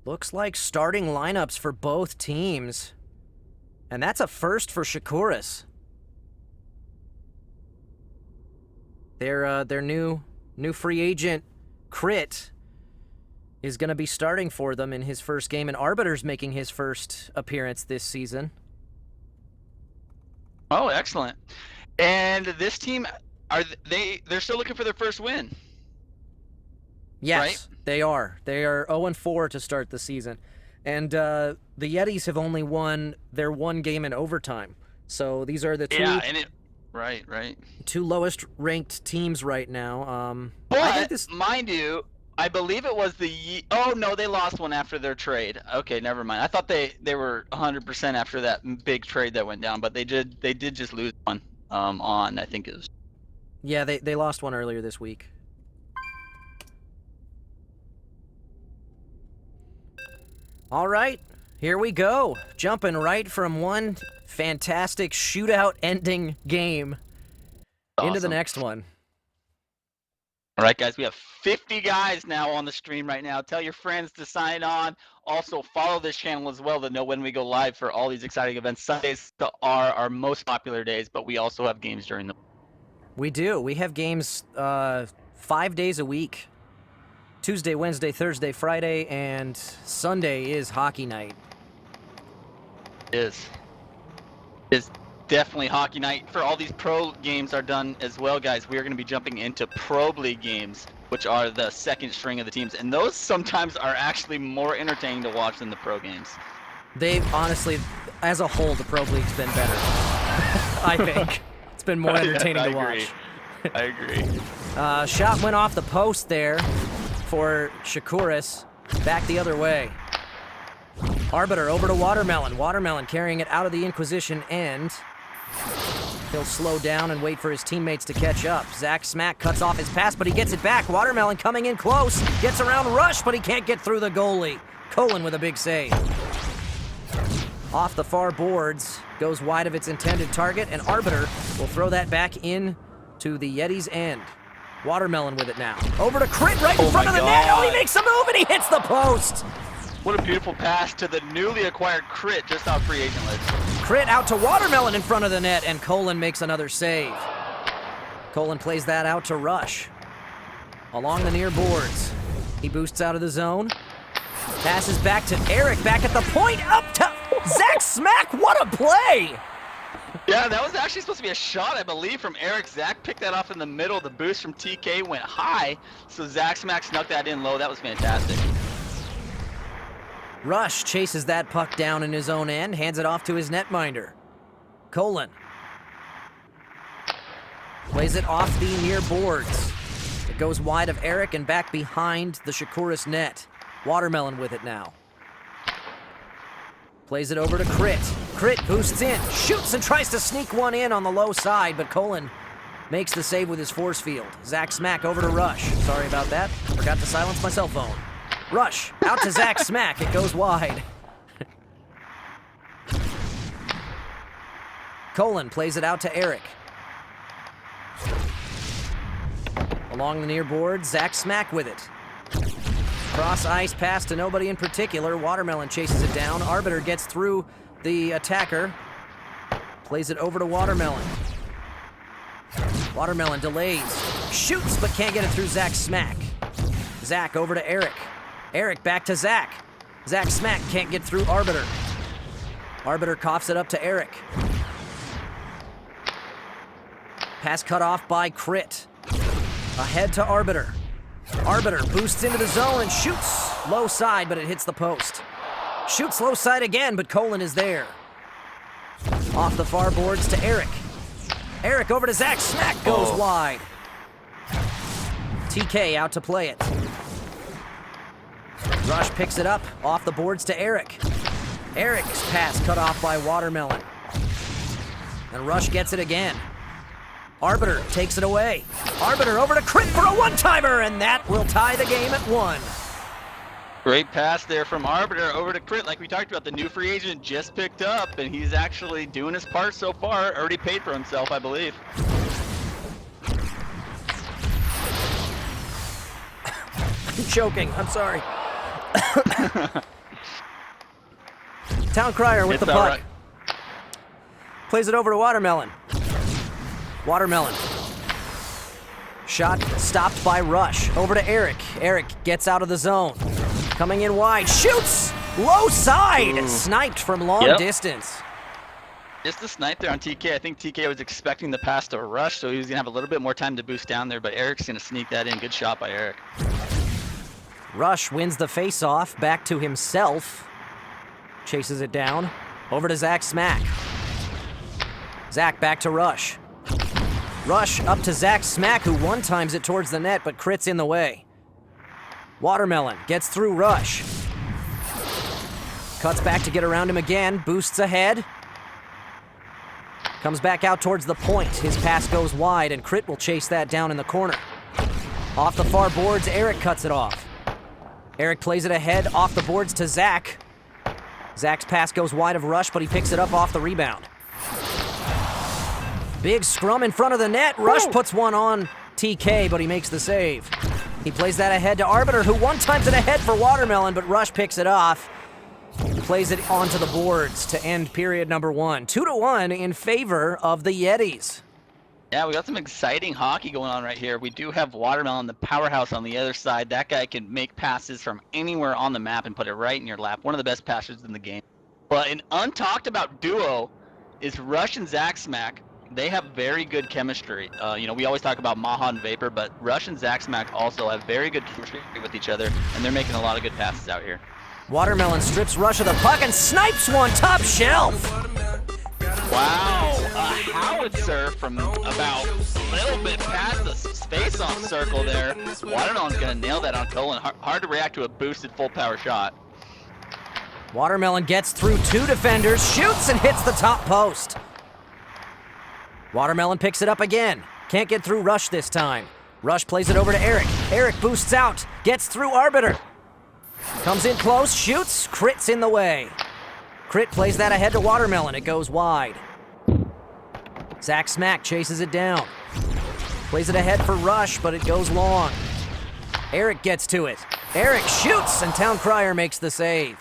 Looks like starting lineups for both teams. And that's a first for Shakuras. Their new free agent, Crit, is going to be starting for them in his first game, and Arbiter's making his first appearance this season. Oh, excellent. And this team, they're still looking for their first win? Yes, right? They are. They are 0-4 to start the season. And the Yetis have only won their one game in overtime. So these are the two... Yeah, and right. Two lowest ranked teams right now. But, mind you, I believe it was oh, no, they lost one after their trade. Okay, never mind. I thought they were 100% after that big trade that went down, but they did just lose one I think it was... Yeah, they lost one earlier this week. All right, here we go. Jumping right from one fantastic shootout-ending game into the next one. All right, guys, we have 50 guys now on the stream right now. Tell your friends to sign on. Also, follow this channel as well to know when we go live for all these exciting events. Sundays are our most popular days, but we also have games during the week. We do. We have games 5 days a week. Tuesday, Wednesday, Thursday, Friday, and Sunday is hockey night. It's definitely hockey night. For all these pro games are done as well, guys, we are going to be jumping into Pro League games, which are the second string of the teams. And those sometimes are actually more entertaining to watch than the pro games. They honestly, as a whole, the Pro League's been better. I think. It's been more entertaining to watch. I agree. Shot went off the post there for Shakuras. Back the other way. Arbiter over to Watermelon. Watermelon carrying it out of the Inquisition end. He'll slow down and wait for his teammates to catch up. Zach Smack cuts off his pass, but he gets it back. Watermelon coming in close. Gets around Rush, but he can't get through the goalie. Colin with a big save. Off the far boards. Goes wide of its intended target, and Arbiter will throw that back in to the Yeti's end. Watermelon with it now. Over to Crit right in front of the net. Oh, he makes a move and he hits the post. What a beautiful pass to the newly acquired Crit just off free agent list. Crit out to Watermelon in front of the net, and Colin makes another save. Colin plays that out to Rush. Along the near boards. He boosts out of the zone. Passes back to Eric, back at the point, up to Zach Smack. What a play! Yeah, that was actually supposed to be a shot, I believe, from Eric. Zach picked that off in the middle. The boost from TK went high, so Zach Smack snuck that in low. That was fantastic. Rush chases that puck down in his own end, hands it off to his netminder. Colin plays it off the near boards. It goes wide of Eric and back behind the Shakuras net. Watermelon with it now. Plays it over to Crit. Crit boosts in, shoots and tries to sneak one in on the low side, but Colin makes the save with his force field. Zach Smack over to Rush. Sorry about that. Forgot to silence my cell phone. Rush out to Zach Smack. It goes wide. Colin plays it out to Eric. Along the near board, Zach Smack with it. Cross ice pass to nobody in particular. Watermelon chases it down. Arbiter gets through the attacker. Plays it over to Watermelon. Watermelon delays. Shoots, but can't get it through Zach Smack. Zach over to Eric. Eric back to Zach. Zach Smack can't get through Arbiter. Arbiter coughs it up to Eric. Pass cut off by Crit. Ahead to Arbiter. Arbiter boosts into the zone and shoots low side, but it hits the post. Shoots low side again, but Colin is there. Off the far boards to Eric. Eric over to Zach. Smack goes wide. TK out to play it. Rush picks it up off the boards to Eric. Eric's pass cut off by Watermelon. And Rush gets it again. Arbiter takes it away. Arbiter over to Crit for a one-timer, and that will tie the game at 1. Great pass there from Arbiter over to Crit. Like we talked about, the new free agent just picked up, and he's actually doing his part so far. Already paid for himself, I believe. I'm choking. I'm sorry. Town Crier with the puck. Right. Plays it over to Watermelon. Watermelon. Shot stopped by Rush. Over to Eric. Eric gets out of the zone. Coming in wide. Shoots! Low side! Ooh. Sniped from long distance. Just the snipe there on TK. I think TK was expecting the pass to Rush, so he was going to have a little bit more time to boost down there, but Eric's going to sneak that in. Good shot by Eric. Rush wins the face-off. Back to himself. Chases it down. Over to Zach Smack. Zach back to Rush. Rush up to Zach Smack, who one-times it towards the net, but crits in the way. Watermelon gets through Rush. Cuts back to get around him again. Boosts ahead. Comes back out towards the point. His pass goes wide, and Crit will chase that down in the corner. Off the far boards, Eric cuts it off. Eric plays it ahead, off the boards to Zach. Zach's pass goes wide of Rush, but he picks it up off the rebound. Big scrum in front of the net. Rush puts one on TK, but he makes the save. He plays that ahead to Arbiter, who one-times it ahead for Watermelon, but Rush picks it off. Plays it onto the boards to end period number 1. 2-1 in favor of the Yetis. Yeah, we got some exciting hockey going on right here. We do have Watermelon, the powerhouse, on the other side. That guy can make passes from anywhere on the map and put it right in your lap. One of the best passers in the game. But an untalked about duo is Rush and Zach Smack. They have very good chemistry. We always talk about Maha and Vapor, but Rush and Zach Smack also have very good chemistry with each other, and they're making a lot of good passes out here. Watermelon strips Rush of the puck and snipes one top shelf. Wow, a howitzer from about a little bit past the face-off circle there. Watermelon's gonna nail that on Colin. Hard to react to a boosted full power shot. Watermelon gets through 2 defenders, shoots and hits the top post. Watermelon picks it up again. Can't get through Rush this time. Rush plays it over to Eric. Eric boosts out, gets through Arbiter. Comes in close, shoots, Crit's in the way. Crit plays that ahead to Watermelon, it goes wide. Zach Smack chases it down. Plays it ahead for Rush, but it goes long. Eric gets to it. Eric shoots, and Town Crier makes the save.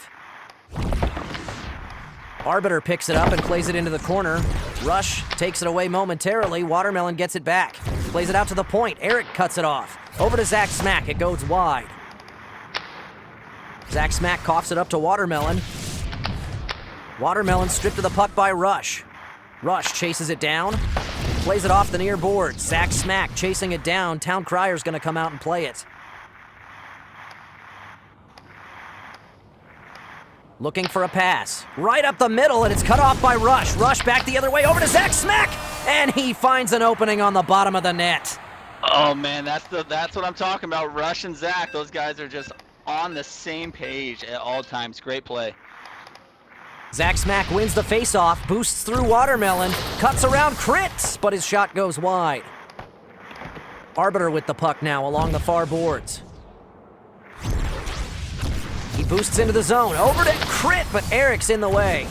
Arbiter picks it up and plays it into the corner. Rush takes it away momentarily. Watermelon gets it back. Plays it out to the point. Eric cuts it off. Over to Zach Smack. It goes wide. Zach Smack coughs it up to Watermelon. Watermelon stripped of the puck by Rush. Rush chases it down. Plays it off the near board. Zach Smack chasing it down. Town Crier's going to come out and play it. Looking for a pass. Right up the middle, and it's cut off by Rush. Rush back the other way over to Zach Smack, and he finds an opening on the bottom of the net. Oh man, that's what I'm talking about. Rush and Zach, those guys are just on the same page at all times. Great play. Zach Smack wins the face-off, boosts through Watermelon, cuts around Crit, but his shot goes wide. Arbiter with the puck now along the far boards. He boosts into the zone, over to Crit, but Eric's in the way.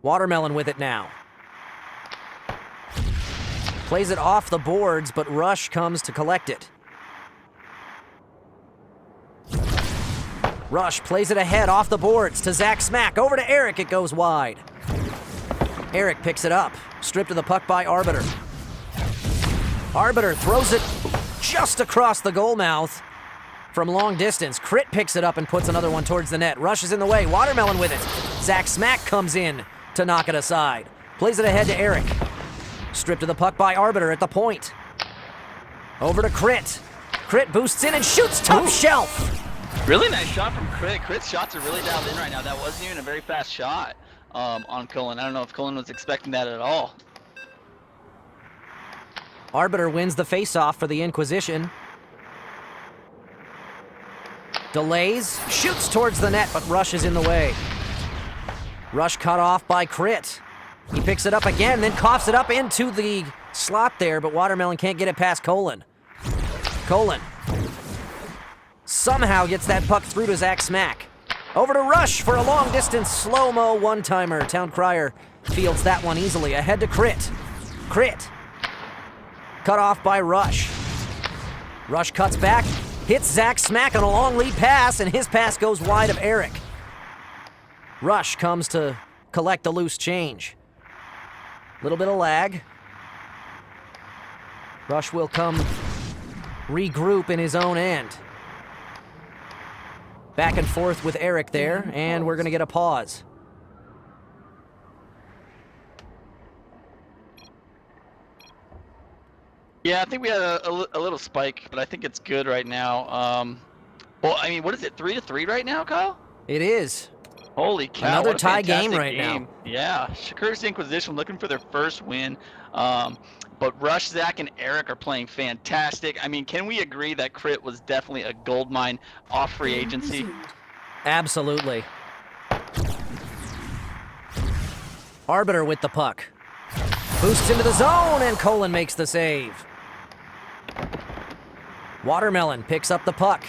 Watermelon with it now. Plays it off the boards, but Rush comes to collect it. Rush plays it ahead off the boards to Zach Smack. Over to Eric, it goes wide. Eric picks it up, stripped of the puck by Arbiter. Arbiter throws it just across the goal mouth. From long distance, Crit picks it up and puts another one towards the net. Rush is in the way, Watermelon with it. Zach Smack comes in to knock it aside. Plays it ahead to Eric. Stripped of the puck by Arbiter at the point. Over to Crit. Crit boosts in and shoots top shelf. Really nice shot from Crit. Crit's shots are really dialed in right now. That wasn't even a very fast shot on Cullen. I don't know if Cullen was expecting that at all. Arbiter wins the face-off for the Inquisition. Delays, shoots towards the net, but Rush is in the way. Rush cut off by Crit. He picks it up again, then coughs it up into the slot there, but Watermelon can't get it past Colin. Colin somehow gets that puck through to Zach Smack. Over to Rush for a long-distance slow-mo one-timer. Town Crier fields that one easily. Ahead to Crit. Crit. Cut off by Rush. Rush cuts back, hits Zach Smack on a long lead pass, and his pass goes wide of Eric. Rush comes to collect the loose change. Little bit of lag. Rush will come regroup in his own end. Back and forth with Eric there, and we're going to get a pause. Yeah, I think we had a little spike, but I think it's good right now. Well, I mean, what is it, 3-3 right now, Kyle? It is. Holy cow. Another what a tie game fantastic right now. Yeah, Shakuras Inquisition looking for their first win. But Rush, Zach, and Eric are playing fantastic. I mean, can we agree that Crit was definitely a gold mine off free agency? Absolutely. Arbiter with the puck. Boosts into the zone, and Colin makes the save. Watermelon picks up the puck.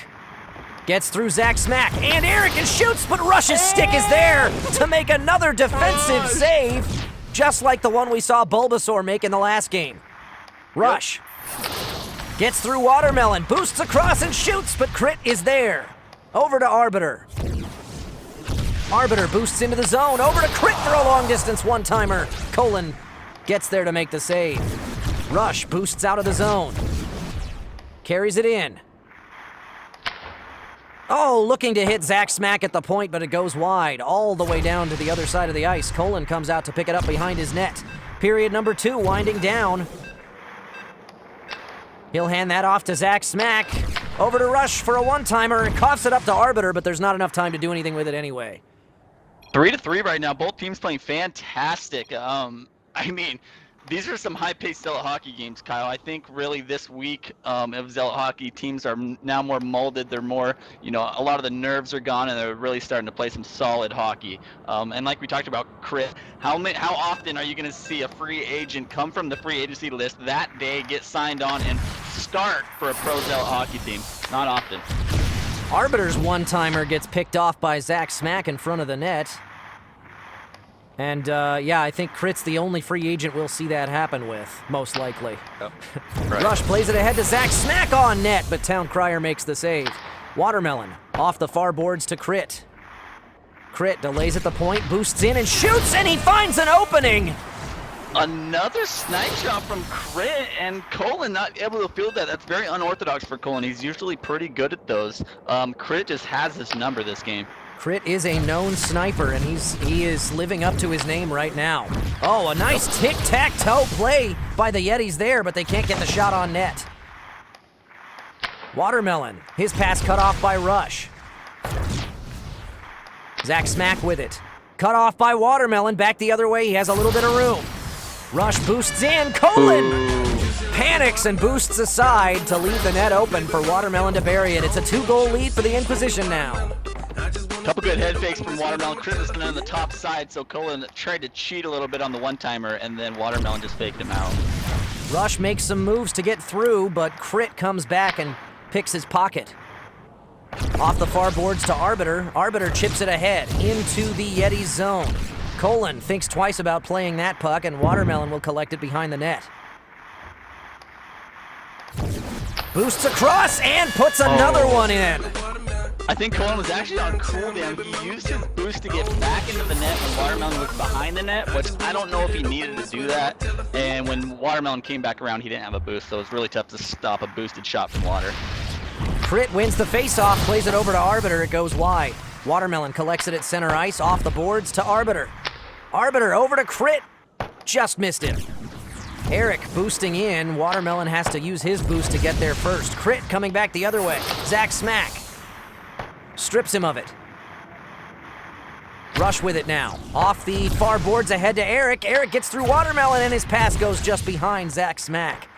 Gets through Zach Smack, and Eric and shoots, but Rush's stick is there to make another defensive save, just like the one we saw Bulbasaur make in the last game. Rush gets through Watermelon, boosts across and shoots, but Crit is there. Over to Arbiter. Arbiter boosts into the zone, over to Crit for a long-distance one-timer. Colin gets there to make the save. Rush boosts out of the zone. Carries it in. Oh, looking to hit Zach Smack at the point, but it goes wide, all the way down to the other side of the ice. Colin comes out to pick it up behind his net. Period number 2, winding down. He'll hand that off to Zach Smack. Over to Rush for a one-timer. Coughs it up to Arbiter, but there's not enough time to do anything with it anyway. 3-3 right now. Both teams playing fantastic. I mean, these are some high-paced Zealot hockey games, Kyle. I think really this week of Zealot hockey, teams are now more molded. They're more, a lot of the nerves are gone, and they're really starting to play some solid hockey. And like we talked about, Crit, how often are you going to see a free agent come from the free agency list that day, get signed on, and start for a pro Zealot hockey team? Not often. Arbiter's one-timer gets picked off by Zach Smack in front of the net. And, yeah, I think Crit's the only free agent we'll see that happen with, most likely. Oh, right. Rush plays it ahead to Zach Smack on net, but Town Crier makes the save. Watermelon off the far boards to Crit. Crit delays at the point, boosts in and shoots, and he finds an opening! Another snipe shot from Crit, and Colin not able to field that. That's very unorthodox for Colin. He's usually pretty good at those. Crit just has this number this game. Crit is a known sniper, and he is living up to his name right now. Oh, a nice tic-tac-toe play by the Yetis there, but they can't get the shot on net. Watermelon, his pass cut off by Rush. Zach Smack with it. Cut off by Watermelon, back the other way, he has a little bit of room. Rush boosts in, Colin panics and boosts aside to leave the net open for Watermelon to bury it. It's a 2-goal lead for the Inquisition now. Couple good head fakes from Watermelon. Crit was on the top side, so Colin tried to cheat a little bit on the one-timer, and then Watermelon just faked him out. Rush makes some moves to get through, but Crit comes back and picks his pocket. Off the far boards to Arbiter. Arbiter chips it ahead into the Yeti zone. Colin thinks twice about playing that puck, and Watermelon will collect it behind the net. Boosts across and puts another one in. I think Colin was actually on cooldown. He used his boost to get back into the net when Watermelon was behind the net, which I don't know if he needed to do that. And when Watermelon came back around, he didn't have a boost, so it was really tough to stop a boosted shot from Water. Crit wins the face-off, plays it over to Arbiter, it goes wide. Watermelon collects it at center ice, off the boards to Arbiter. Arbiter over to Crit, just missed him. Eric boosting in, Watermelon has to use his boost to get there first. Crit coming back the other way, Zach Smack strips him of it. Rush with it now. Off the far boards ahead to Eric. Eric gets through Watermelon and his pass goes just behind Zach Smack.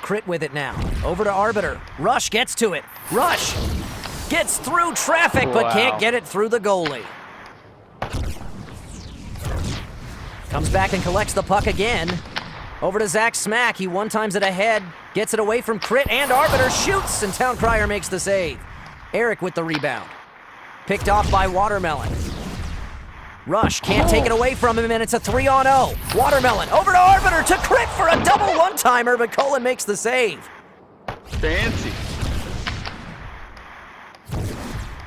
Crit with it now. Over to Arbiter. Rush gets to it. Rush gets through traffic but can't get it through the goalie. Comes back and collects the puck again. Over to Zach Smack. He one-times it ahead. Gets it away from Crit and Arbiter. Shoots and Town Crier makes the save. Eric with the rebound. Picked off by Watermelon. Rush can't take it away from him, and it's a 3-on-0. Watermelon over to Arbiter to Crit for a double one-timer, but Colin makes the save. Fancy.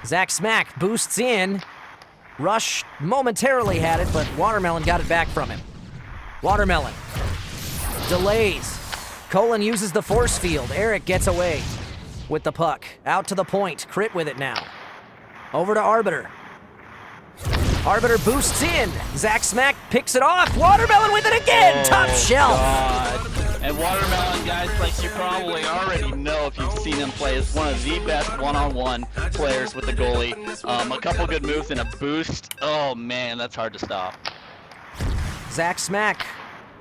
Zach Smack boosts in. Rush momentarily had it, but Watermelon got it back from him. Watermelon delays. Colin uses the force field. Eric gets away with the puck. Out to the point. Crit with it now. Over to Arbiter. Arbiter boosts in. Zach Smack picks it off. Watermelon with it again. Top shelf. God. And Watermelon, guys, like you probably already know if you've seen him play, is one of the best one-on-one players with the goalie. A couple good moves and a boost. Oh, man, that's hard to stop. Zach Smack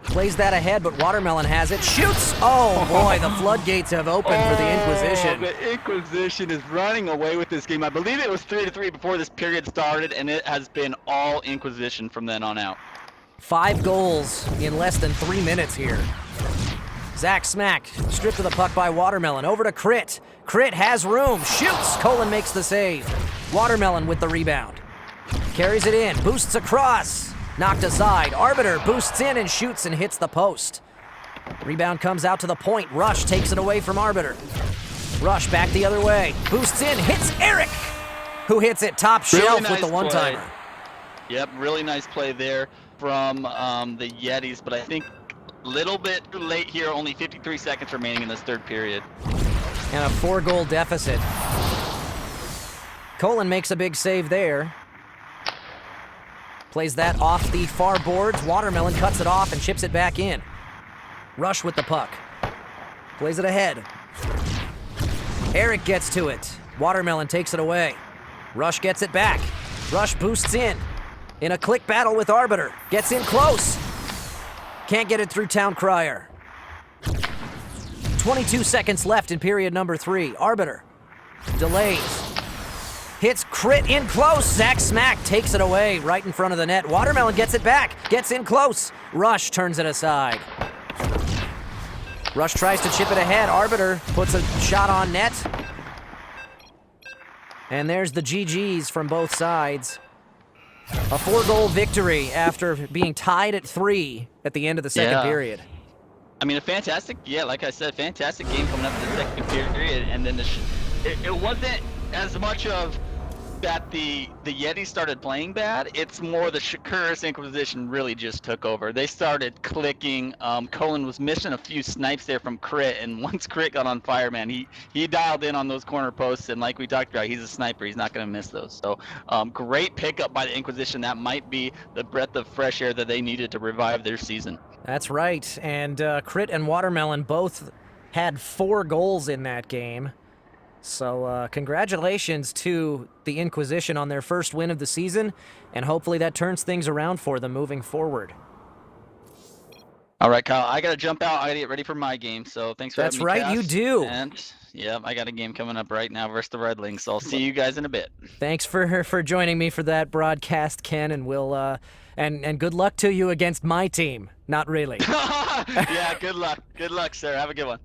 plays that ahead, but Watermelon has it. Shoots! Oh boy, the floodgates have opened for the Inquisition. The Inquisition is running away with this game. I believe it was 3-3 before this period started, and it has been all Inquisition from then on out. 5 goals in less than 3 minutes here. Zach Smack stripped of the puck by Watermelon. Over to Crit. Crit has room. Shoots! Colin makes the save. Watermelon with the rebound. Carries it in. Boosts across. Knocked aside. Arbiter boosts in and shoots and hits the post. Rebound comes out to the point. Rush takes it away from Arbiter. Rush back the other way. Boosts in. Hits Eric, who hits it top shelf with the one-timer. Yep, really nice play there from the Yetis, but I think a little bit too late here. Only 53 seconds remaining in this third period. And a 4-goal deficit. Colin makes a big save there. Plays that off the far boards. Watermelon cuts it off and chips it back in. Rush with the puck. Plays it ahead. Eric gets to it. Watermelon takes it away. Rush gets it back. Rush boosts in a click battle with Arbiter. Gets in close. Can't get it through Town Crier. 22 seconds left in period number 3. Arbiter delays. Hits Crit in close. Zach Smack takes it away right in front of the net. Watermelon gets it back. Gets in close. Rush turns it aside. Rush tries to chip it ahead. Arbiter puts a shot on net. And there's the GGs from both sides. A 4-goal victory after being tied at 3 at the end of the second period. I mean, like I said, fantastic game coming up in the second period. And then it wasn't as much of that the Yetis started playing bad. It's more the Shakuras Inquisition really just took over. They started clicking. Colin was missing a few snipes there from Crit, and once Crit got on fire, man, he dialed in on those corner posts, and like we talked about, he's a sniper. He's not going to miss those. So great pickup by the Inquisition. That might be the breath of fresh air that they needed to revive their season. That's right, and Crit and Watermelon both had 4 goals in that game. So congratulations to the Inquisition on their first win of the season, and hopefully that turns things around for them moving forward. All right, Kyle, I got to jump out. I got to get ready for my game, so thanks for having me, That's right, you do. And, yeah, I got a game coming up right now versus the Red Wings, so I'll see you guys in a bit. Thanks for joining me for that broadcast, Ken, and we'll and good luck to you against my team. Not really. Yeah, good luck. Good luck, sir. Have a good one.